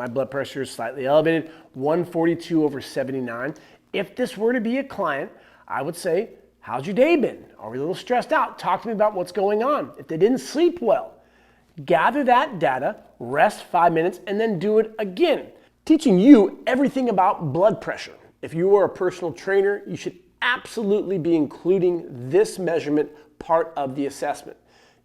My blood pressure is slightly elevated, 142/79. If this were to be a client, I would say, how's your day been? Are we a little stressed out? Talk to me about what's going on. If they didn't sleep well, gather that data, rest 5 minutes, and then do it again. Teaching you everything about blood pressure. If you are a personal trainer, you should absolutely be including this measurement part of the assessment.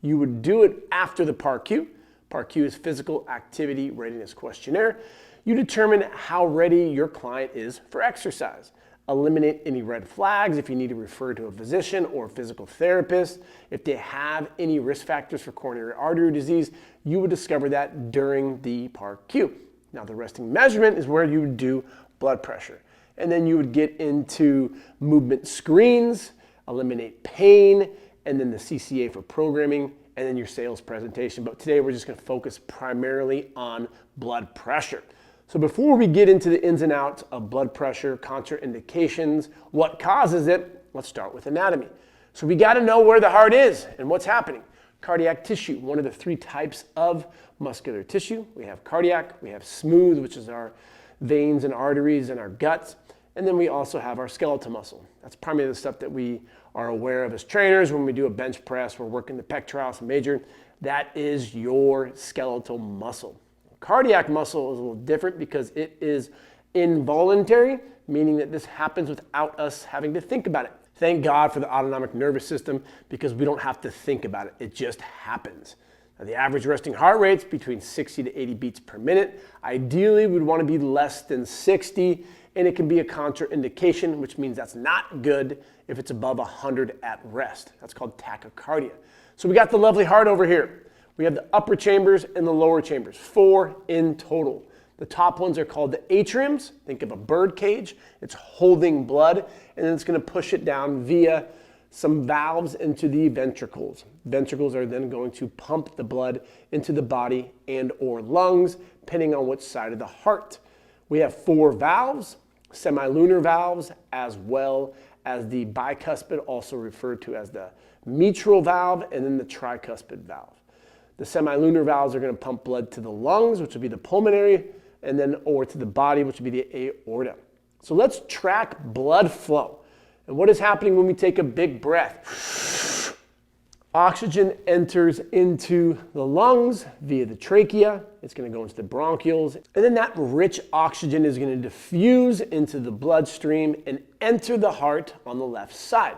You would do it after the PAR-Q. PAR-Q is Physical Activity Readiness Questionnaire. You determine how ready your client is for exercise. Eliminate any red flags if you need to refer to a physician or a physical therapist. If they have any risk factors for coronary artery disease, you would discover that during the PAR-Q. Now the resting measurement is where you would do blood pressure. And then you would get into movement screens, eliminate pain, and then the CCA for programming, and then your sales presentation. But today we're just going to focus primarily on blood pressure. So before we get into the ins and outs of blood pressure, contraindications, what causes it, let's start with anatomy. So we got to know where the heart is and what's happening. Cardiac tissue, one of the 3 types of muscular tissue. We have cardiac, we have smooth, which is our veins and arteries and our guts, and then we also have our skeletal muscle. That's primarily the stuff that we are aware of as trainers. When we do a bench press, we're working the pectoralis major. That is your skeletal muscle. Cardiac muscle is a little different because it is involuntary, meaning that this happens without us having to think about it. Thank God for the autonomic nervous system because we don't have to think about it. It just happens. Now, the average resting heart rate is between 60 to 80 beats per minute. Ideally, we'd want to be less than 60, and it can be a contraindication, which means that's not good if it's above 100 at rest. That's called tachycardia. So we got the lovely heart over here. We have the upper chambers and the lower chambers, 4 in total. The top ones are called the atriums. Think of a bird cage. It's holding blood, and then it's going to push it down via some valves into the ventricles. Ventricles are then going to pump the blood into the body and or lungs, depending on which side of the heart. We have 4 valves, semilunar valves, as well as the bicuspid, also referred to as the mitral valve, and then the tricuspid valve. The semilunar valves are going to pump blood to the lungs, which will be the pulmonary, and then or to the body, which will be the aorta. So let's track blood flow. And what is happening when we take a big breath? Oxygen enters into the lungs via the trachea. It's going to go into the bronchioles. And then that rich oxygen is going to diffuse into the bloodstream and enter the heart on the left side.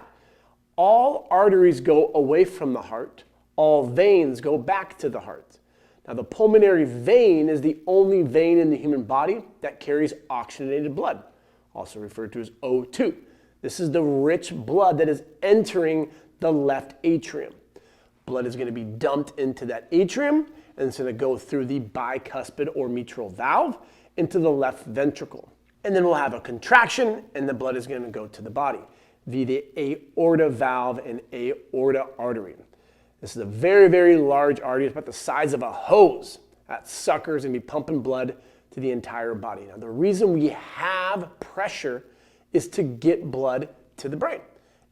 All arteries go away from the heart. All veins go back to the heart. Now, the pulmonary vein is the only vein in the human body that carries oxygenated blood, also referred to as O2. This is the rich blood that is entering the left atrium. Blood is going to be dumped into that atrium, and it's going to go through the bicuspid or mitral valve into the left ventricle. And then we'll have a contraction, and the blood is going to go to the body via the aorta valve and aorta artery. This is a very, very large artery. It's about the size of a hose. That sucker is going to be pumping blood to the entire body. Now, the reason we have pressure is to get blood to the brain.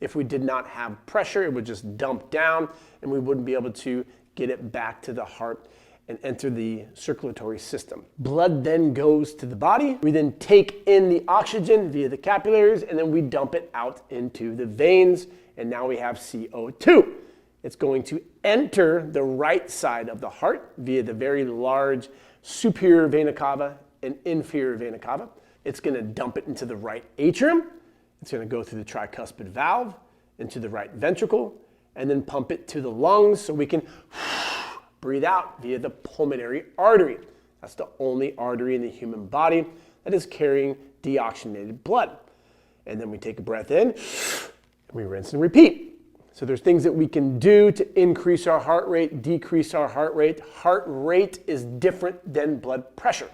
If we did not have pressure, it would just dump down, and we wouldn't be able to get it back to the heart and enter the circulatory system. Blood then goes to the body. We then take in the oxygen via the capillaries, and then we dump it out into the veins, and now we have CO2. It's going to enter the right side of the heart via the very large superior vena cava and inferior vena cava. It's going to dump it into the right atrium. It's going to go through the tricuspid valve into the right ventricle and then pump it to the lungs so we can breathe out via the pulmonary artery. That's the only artery in the human body that is carrying deoxygenated blood. And then we take a breath in and we rinse and repeat. So there's things that we can do to increase our heart rate, decrease our heart rate. Heart rate is different than blood pressure.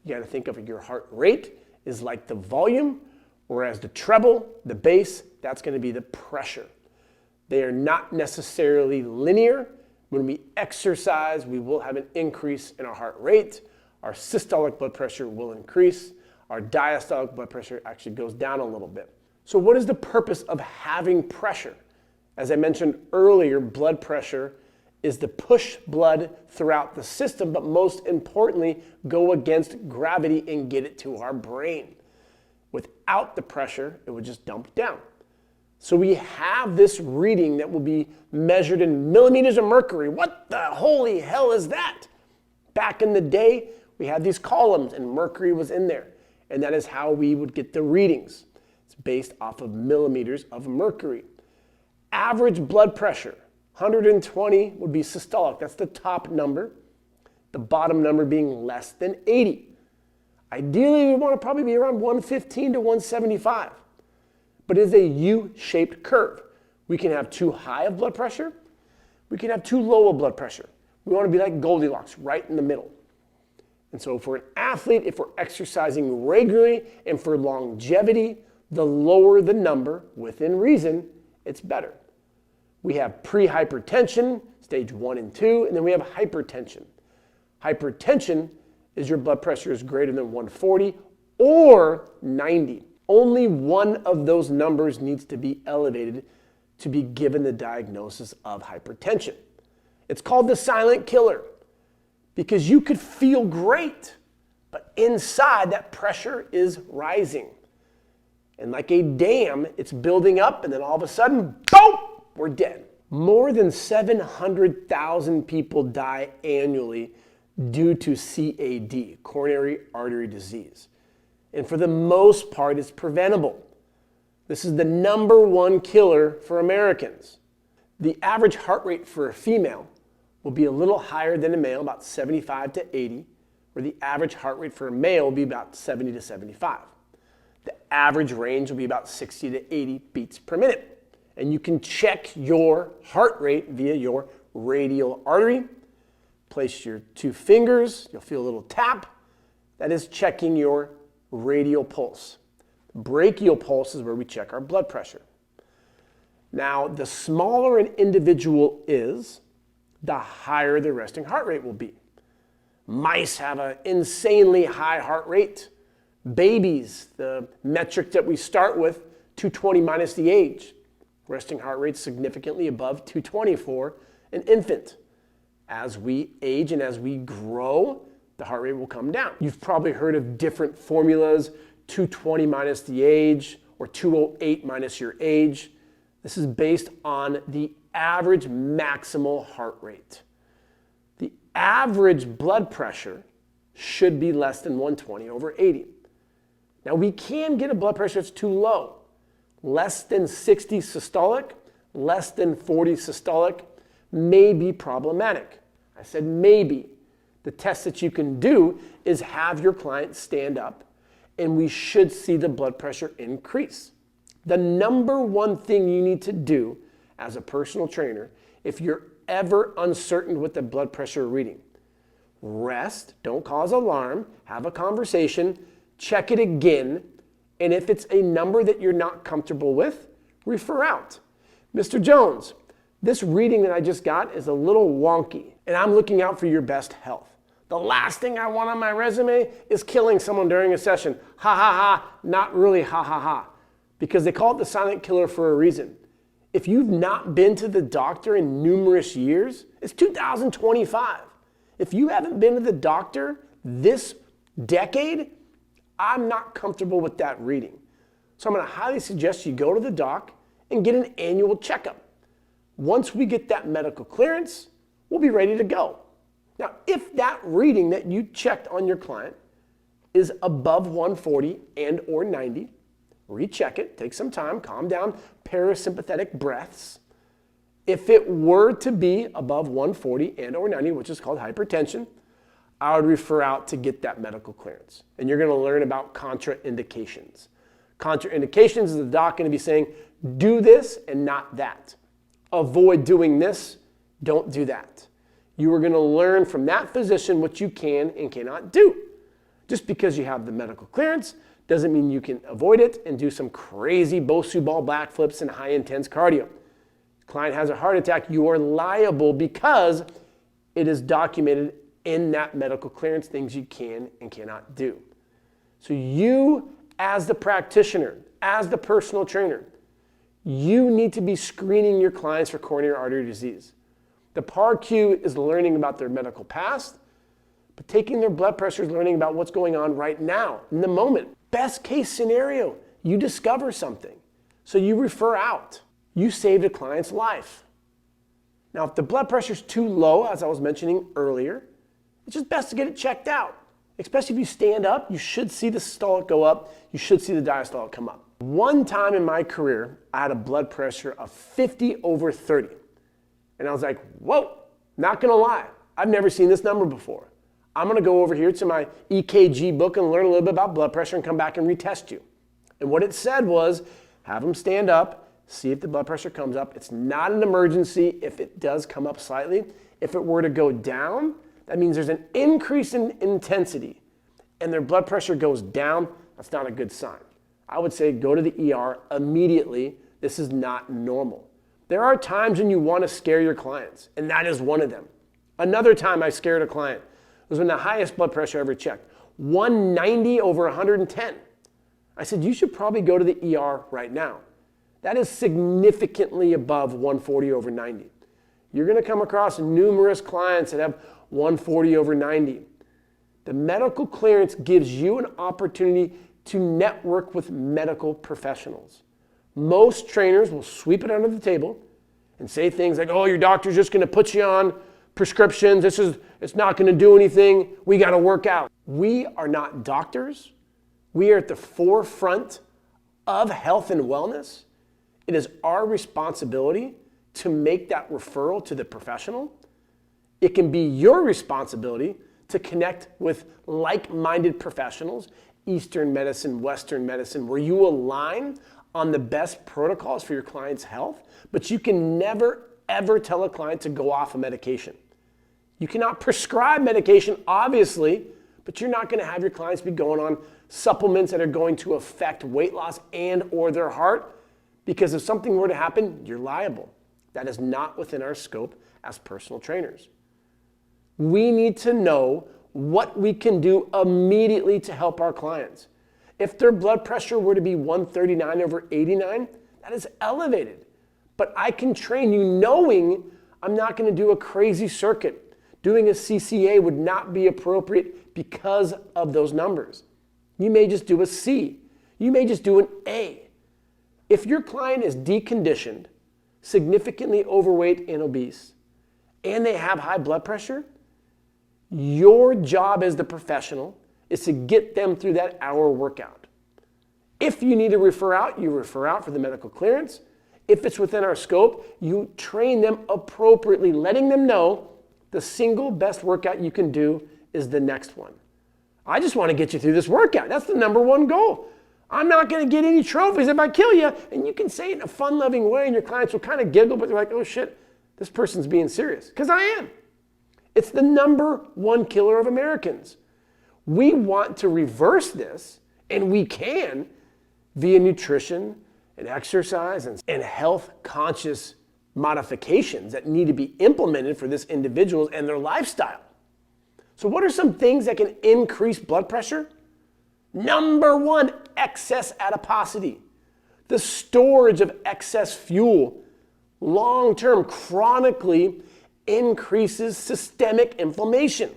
You got to think of your heart rate is like the volume, whereas the treble, the bass, that's going to be the pressure. They are not necessarily linear. When we exercise, we will have an increase in our heart rate. Our systolic blood pressure will increase. Our diastolic blood pressure actually goes down a little bit. So what is the purpose of having pressure? As I mentioned earlier, blood pressure is to push blood throughout the system, but most importantly, go against gravity and get it to our brain. Without the pressure, it would just dump down. So we have this reading that will be measured in millimeters of mercury. What the holy hell is that? Back in the day, we had these columns and mercury was in there. And that is how we would get the readings. It's based off of millimeters of mercury. Average blood pressure, 120 would be systolic. That's the top number. The bottom number being less than 80. Ideally, we want to probably be around 115 to 175. But it is a U-shaped curve. We can have too high of blood pressure. We can have too low of blood pressure. We want to be like Goldilocks, right in the middle. And so for an athlete, if we're exercising regularly and for longevity, the lower the number, within reason, it's better. We have pre-hypertension, stage 1 and 2, and then we have hypertension. Hypertension is your blood pressure is greater than 140 or 90. Only one of those numbers needs to be elevated to be given the diagnosis of hypertension. It's called the silent killer because you could feel great, but inside that pressure is rising. And like a dam, it's building up and then all of a sudden, boom, we're dead. More than 700,000 people die annually due to CAD, coronary artery disease. And for the most part, it's preventable. This is the #1 killer for Americans. The average heart rate for a female will be a little higher than a male, about 75 to 80, where the average heart rate for a male will be about 70 to 75. The average range will be about 60 to 80 beats per minute. And you can check your heart rate via your radial artery. Place your 2 fingers, you'll feel a little tap. That is checking your radial pulse. Brachial pulse is where we check our blood pressure. Now, the smaller an individual is, the higher the resting heart rate will be. Mice have an insanely high heart rate. Babies, the metric that we start with, 220 minus the age. Resting heart rate significantly above 220 for an infant. As we age and as we grow, the heart rate will come down. You've probably heard of different formulas, 220 minus the age or 208 minus your age. This is based on the average maximal heart rate. The average blood pressure should be less than 120 over 80. Now we can get a blood pressure that's too low. Less than 60 systolic, less than 40 systolic may be problematic. I said maybe. The test that you can do is have your client stand up and we should see the blood pressure increase. The #1 thing you need to do as a personal trainer, if you're ever uncertain with the blood pressure reading, rest, don't cause alarm, have a conversation, check it again, and if it's a number that you're not comfortable with, refer out. Mr. Jones, this reading that I just got is a little wonky, and I'm looking out for your best health. The last thing I want on my resume is killing someone during a session. Ha ha ha, not really ha ha ha. Because they call it the silent killer for a reason. If you've not been to the doctor in numerous years, it's 2025. If you haven't been to the doctor this decade, I'm not comfortable with that reading. So I'm going to highly suggest you go to the doc and get an annual checkup. Once we get that medical clearance, we'll be ready to go. Now, if that reading that you checked on your client is above 140 and or 90, recheck it, take some time, calm down, parasympathetic breaths. If it were to be above 140 and or 90, which is called hypertension, I would refer out to get that medical clearance. And you're going to learn about contraindications. Contraindications is the doc going to be saying, do this and not that. Avoid doing this, don't do that. You are going to learn from that physician what you can and cannot do. Just because you have the medical clearance doesn't mean you can avoid it and do some crazy Bosu ball backflips and high intense cardio. Client has a heart attack, you are liable because it is documented in that medical clearance things you can and cannot do. So you, as the practitioner, as the personal trainer, you need to be screening your clients for coronary artery disease. The PAR-Q is learning about their medical past, but taking their blood pressure is learning about what's going on right now, in the moment. Best case scenario, you discover something. So you refer out. You saved a client's life. Now, if the blood pressure is too low, as I was mentioning earlier, it's just best to get it checked out. Especially if you stand up, you should see the systolic go up. You should see the diastolic come up. One time in my career, I had a blood pressure of 50/30. And I was like, whoa, not gonna lie. I've never seen this number before. I'm gonna go over here to my EKG book and learn a little bit about blood pressure and come back and retest you. And what it said was, have them stand up, see if the blood pressure comes up. It's not an emergency if it does come up slightly. If it were to go down, that means there's an increase in intensity and their blood pressure goes down. That's not a good sign. I would say go to the ER immediately. This is not normal. There are times when you want to scare your clients, and that is one of them. Another time I scared a client was when the highest blood pressure I ever checked, 190/110. I said, you should probably go to the ER right now. That is significantly above 140/90. You're going to come across numerous clients that have 140/90. The medical clearance gives you an opportunity to network with medical professionals. Most trainers will sweep it under the table and say things like, oh, your doctor's just going to put you on prescriptions. It's not going to do anything. We got to work out. We are not doctors. We are at the forefront of health and wellness. It is our responsibility to make that referral to the professional. It can be your responsibility to connect with like-minded professionals, Eastern medicine, Western medicine, where you align on the best protocols for your client's health, but you can never, ever tell a client to go off a medication. You cannot prescribe medication, obviously, but you're not going to have your clients be going on supplements that are going to affect weight loss and or their heart, because if something were to happen, you're liable. That is not within our scope as personal trainers. We need to know what we can do immediately to help our clients. If their blood pressure were to be 139/89, that is elevated. But I can train you knowing I'm not going to do a crazy circuit. Doing a CCA would not be appropriate because of those numbers. You may just do a C. You may just do an A. If your client is deconditioned, significantly overweight and obese, and they have high blood pressure, your job as the professional is to get them through that hour workout. If you need to refer out, you refer out for the medical clearance. If it's within our scope, you train them appropriately, letting them know the single best workout you can do is the next one. I just want to get you through this workout. That's the number one goal. I'm not going to get any trophies if I kill you. And you can say it in a fun-loving way, and your clients will kind of giggle, but they're like, oh shit, this person's being serious. Because I am. It's the number one killer of Americans. We want to reverse this, and we can via nutrition and exercise and health-conscious modifications that need to be implemented for this individual and their lifestyle. So what are some things that can increase blood pressure? Number one, excess adiposity. The storage of excess fuel long-term chronically increases systemic inflammation.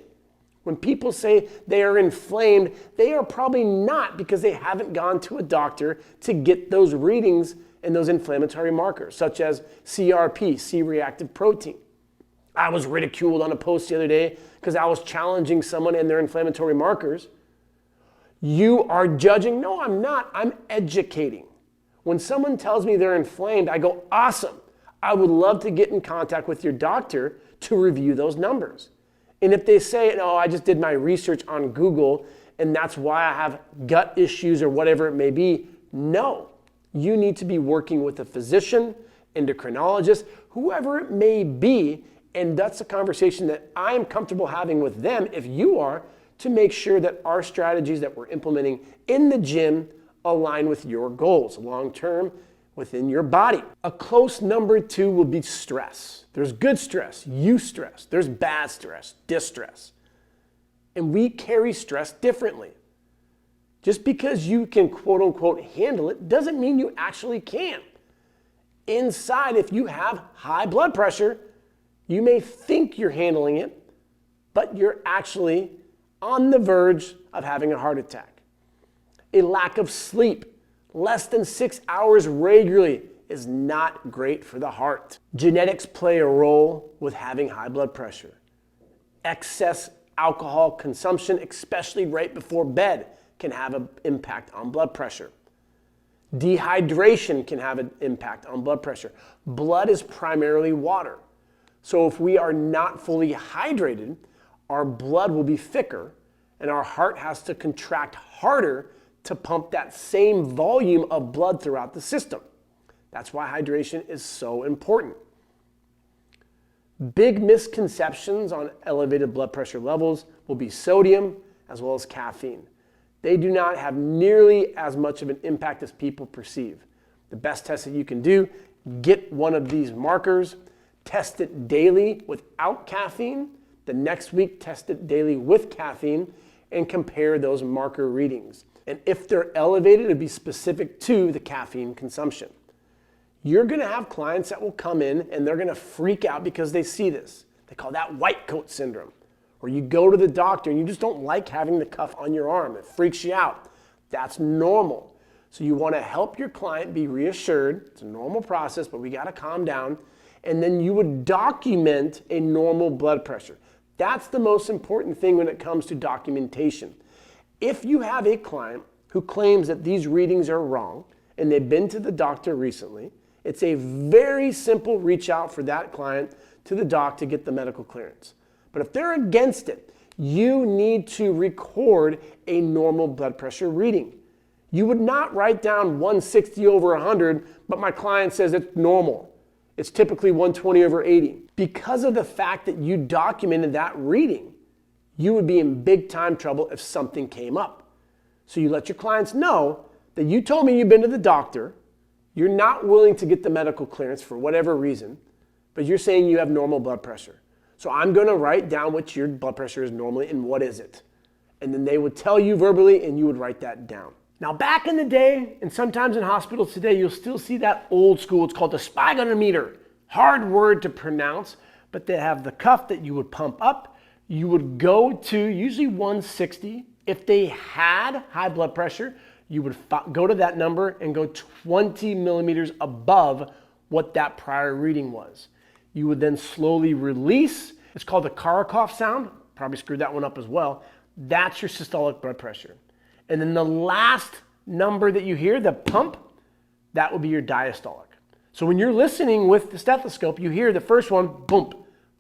When people say they are inflamed, they are probably not, because they haven't gone to a doctor to get those readings and those inflammatory markers, such as CRP, C-reactive protein. I was ridiculed on a post the other day because I was challenging someone and their inflammatory markers. You are judging? No, I'm not. I'm educating. When someone tells me they're inflamed, I go, awesome. I would love to get in contact with your doctor to review those numbers. And if they say, no, I just did my research on Google and that's why I have gut issues or whatever it may be, no. You need to be working with a physician, endocrinologist, whoever it may be, and that's a conversation that I'm comfortable having with them, if you are, to make sure that our strategies that we're implementing in the gym align with your goals long-term within your body. A close number two will be stress. There's good stress, eustress. There's bad stress, distress. And we carry stress differently. Just because you can quote unquote handle it doesn't mean you actually can. Inside, if you have high blood pressure, You may think you're handling it, but you're actually on the verge of having a heart attack. A lack of sleep, less than 6 hours regularly, is not great for the heart. Genetics play a role with having high blood pressure. Excess alcohol consumption, especially right before bed, can have an impact on blood pressure. Dehydration can have an impact on blood pressure. Blood is primarily water. So if we are not fully hydrated, our blood will be thicker and our heart has to contract harder to pump that same volume of blood throughout the system. That's why hydration is so important. Big misconceptions on elevated blood pressure levels will be sodium as well as caffeine. They do not have nearly as much of an impact as people perceive. The best test that you can do, get one of these markers, test it daily without caffeine. The next week, test it daily with caffeine and compare those marker readings. And if they're elevated, it'll be specific to the caffeine consumption. You're going to have clients that will come in and they're going to freak out because they see this. They call that white coat syndrome. Or you go to the doctor and you just don't like having the cuff on your arm. It freaks you out. That's normal. So you want to help your client be reassured. It's a normal process, but we got to calm down. And then you would document a normal blood pressure. That's the most important thing when it comes to documentation. If you have a client who claims that these readings are wrong and they've been to the doctor recently, it's a very simple reach out for that client to the doc to get the medical clearance. But if they're against it, you need to record a normal blood pressure reading. You would not write down 160 over 100, but my client says it's normal. It's typically 120 over 80. Because of the fact that you documented that reading, you would be in big time trouble if something came up. So you let your clients know that you told me you've been to the doctor, you're not willing to get the medical clearance for whatever reason, but you're saying you have normal blood pressure. So I'm going to write down what your blood pressure is normally and what is it. And then they would tell you verbally and you would write that down. Now back in the day, and sometimes in hospitals today, you'll still see that old school, it's called the spigonometer. Hard word to pronounce, but they have the cuff that you would pump up. You would go to usually 160. If they had high blood pressure, you would go to that number and go 20 millimeters above what that prior reading was. You would then slowly release. It's called the Karakoff sound. Probably screwed that one up as well. That's your systolic blood pressure. And then the last number that you hear, the pump, that will be your diastolic. So when you're listening with the stethoscope, you hear the first one, bump,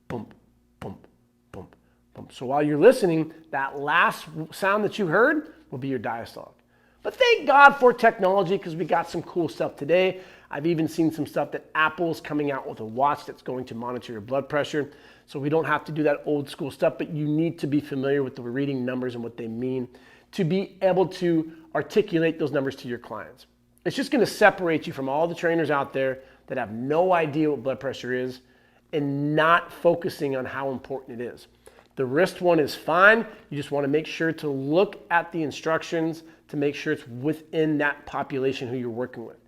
bump, bump, bump, bump. So while you're listening, that last sound that you heard will be your diastolic. But thank God for technology because we got some cool stuff today. I've even seen some stuff that Apple's coming out with a watch that's going to monitor your blood pressure. So we don't have to do that old school stuff, but you need to be familiar with the reading numbers and what they mean to be able to articulate those numbers to your clients. It's just going to separate you from all the trainers out there that have no idea what blood pressure is and not focusing on how important it is. The wrist one is fine. You just want to make sure to look at the instructions to make sure it's within that population who you're working with.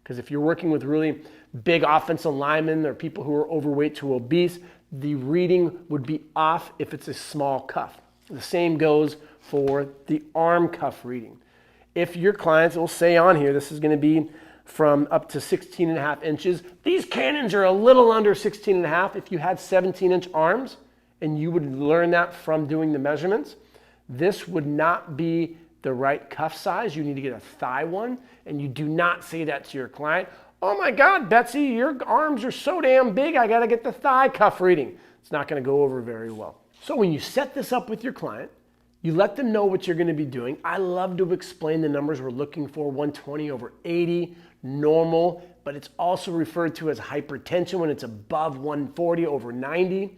Because if you're working with really big offensive linemen or people who are overweight to obese, the reading would be off if it's a small cuff. The same goes for the arm cuff reading. If your clients will say on here, this is going to be from up to 16.5 inches. These cannons are a little under 16.5. If you had 17-inch arms, and you would learn that from doing the measurements, this would not be the right cuff size. You need to get a thigh one, and you do not say that to your client. Oh my God, Betsy, your arms are so damn big, I gotta get the thigh cuff reading. It's not gonna go over very well. So when you set this up with your client, you let them know what you're gonna be doing. I love to explain the numbers we're looking for, 120 over 80, normal, but it's also referred to as hypertension when it's above 140 over 90.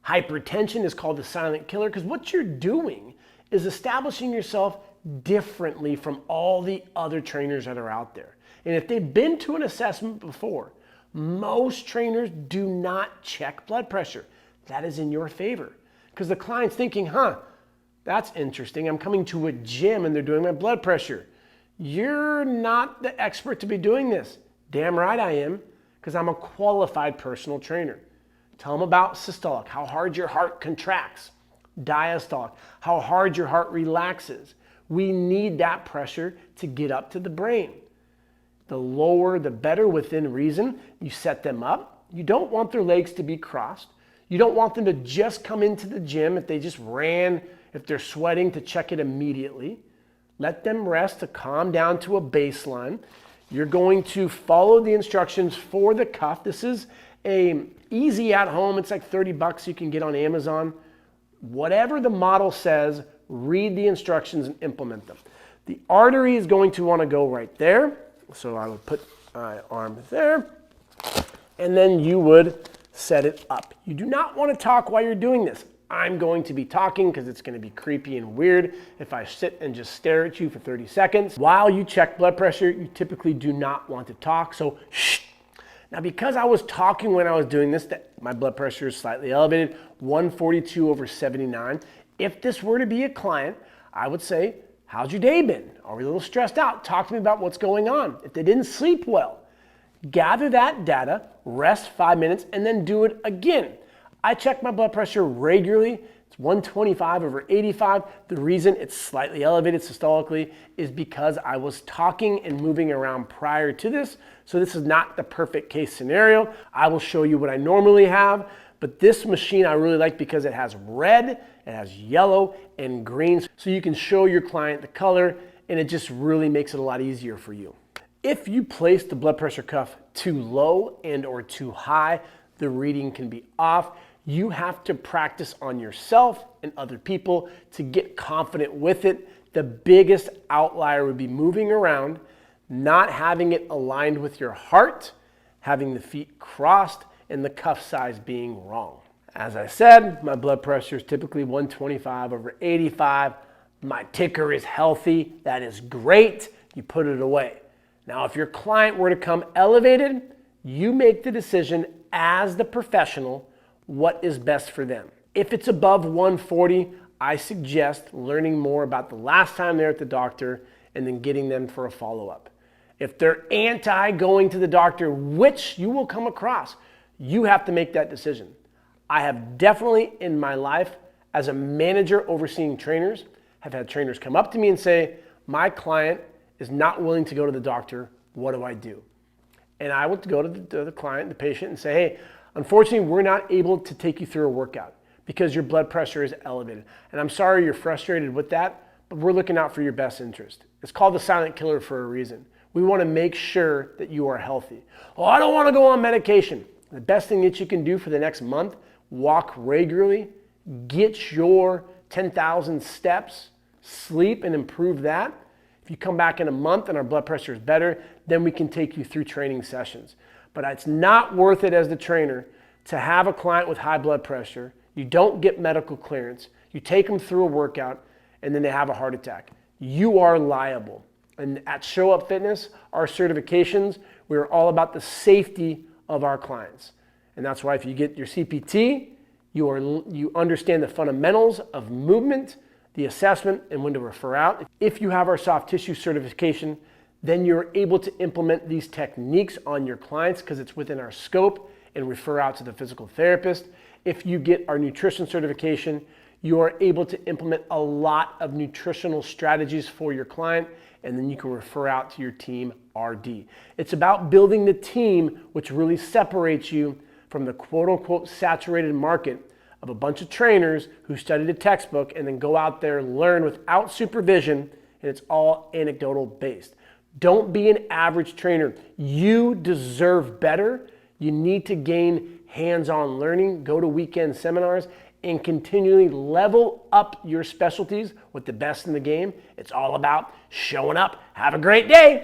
Hypertension is called the silent killer because what you're doing is establishing yourself differently from all the other trainers that are out there. And if they've been to an assessment before, most trainers do not check blood pressure. That is in your favor because the client's thinking, that's interesting. I'm coming to a gym and they're doing my blood pressure. You're not the expert to be doing this. Damn right I am because I'm a qualified personal trainer. Tell them about systolic, how hard your heart contracts. Diastolic, how hard your heart relaxes. We need that pressure to get up to the brain. The lower, the better within reason. You set them up. You don't want their legs to be crossed. You don't want them to just come into the gym if they just ran, if they're sweating, to check it immediately. Let them rest to calm down to a baseline. You're going to follow the instructions for the cuff. This is a easy at home. It's like $30 you can get on Amazon. Whatever the model says, read the instructions and implement them. The artery is going to want to go right there. So I would put my arm there, and then you would set it up. You do not want to talk while you're doing this. I'm going to be talking because it's going to be creepy and weird if I sit and just stare at you for 30 seconds. While you check blood pressure, you typically do not want to talk, so shh. Now, because I was talking when I was doing this, my blood pressure is slightly elevated, 142/79. If this were to be a client, I would say, how's your day been? Are we a little stressed out? Talk to me about what's going on. If they didn't sleep well, gather that data, rest 5 minutes, and then do it again. I check my blood pressure regularly. It's 125/85. The reason it's slightly elevated systolically is because I was talking and moving around prior to this. So this is not the perfect case scenario. I will show you what I normally have, but this machine I really like because it has red, it has yellow, and green. So you can show your client the color, and it just really makes it a lot easier for you. If you place the blood pressure cuff too low and or too high, the reading can be off. You have to practice on yourself and other people to get confident with it. The biggest outlier would be moving around, not having it aligned with your heart, having the feet crossed, and the cuff size being wrong. As I said, my blood pressure is typically 125/85. My ticker is healthy. That is great. You put it away. Now, if your client were to come elevated, you make the decision as the professional what is best for them. If it's above 140, I suggest learning more about the last time they're at the doctor and then getting them for a follow-up. If they're anti going to the doctor, which you will come across, you have to make that decision. I have definitely in my life, as a manager overseeing trainers, have had trainers come up to me and say, my client is not willing to go to the doctor, what do I do? And I would go to the client, the patient, and say, hey, unfortunately, we're not able to take you through a workout because your blood pressure is elevated. And I'm sorry you're frustrated with that, but we're looking out for your best interest. It's called the silent killer for a reason. We want to make sure that you are healthy. Oh, I don't want to go on medication. The best thing that you can do for the next month, walk regularly, get your 10,000 steps, sleep and improve that. If you come back in a month and our blood pressure is better, then we can take you through training sessions. But it's not worth it as the trainer to have a client with high blood pressure. You don't get medical clearance. You take them through a workout and then they have a heart attack. You are liable. And at Show Up Fitness, our certifications, we're all about the safety of our clients. And that's why if you get your CPT, you understand the fundamentals of movement, the assessment, and when to refer out. If you have our soft tissue certification, then you're able to implement these techniques on your clients because it's within our scope and refer out to the physical therapist. If you get our nutrition certification, you are able to implement a lot of nutritional strategies for your client, and then you can refer out to your team RD. It's about building the team which really separates you from the quote-unquote saturated market of a bunch of trainers who studied a textbook and then go out there and learn without supervision, and it's all anecdotal based. Don't be an average trainer. You deserve better. You need to gain hands-on learning, go to weekend seminars, and continually level up your specialties with the best in the game. It's all about showing up. Have a great day.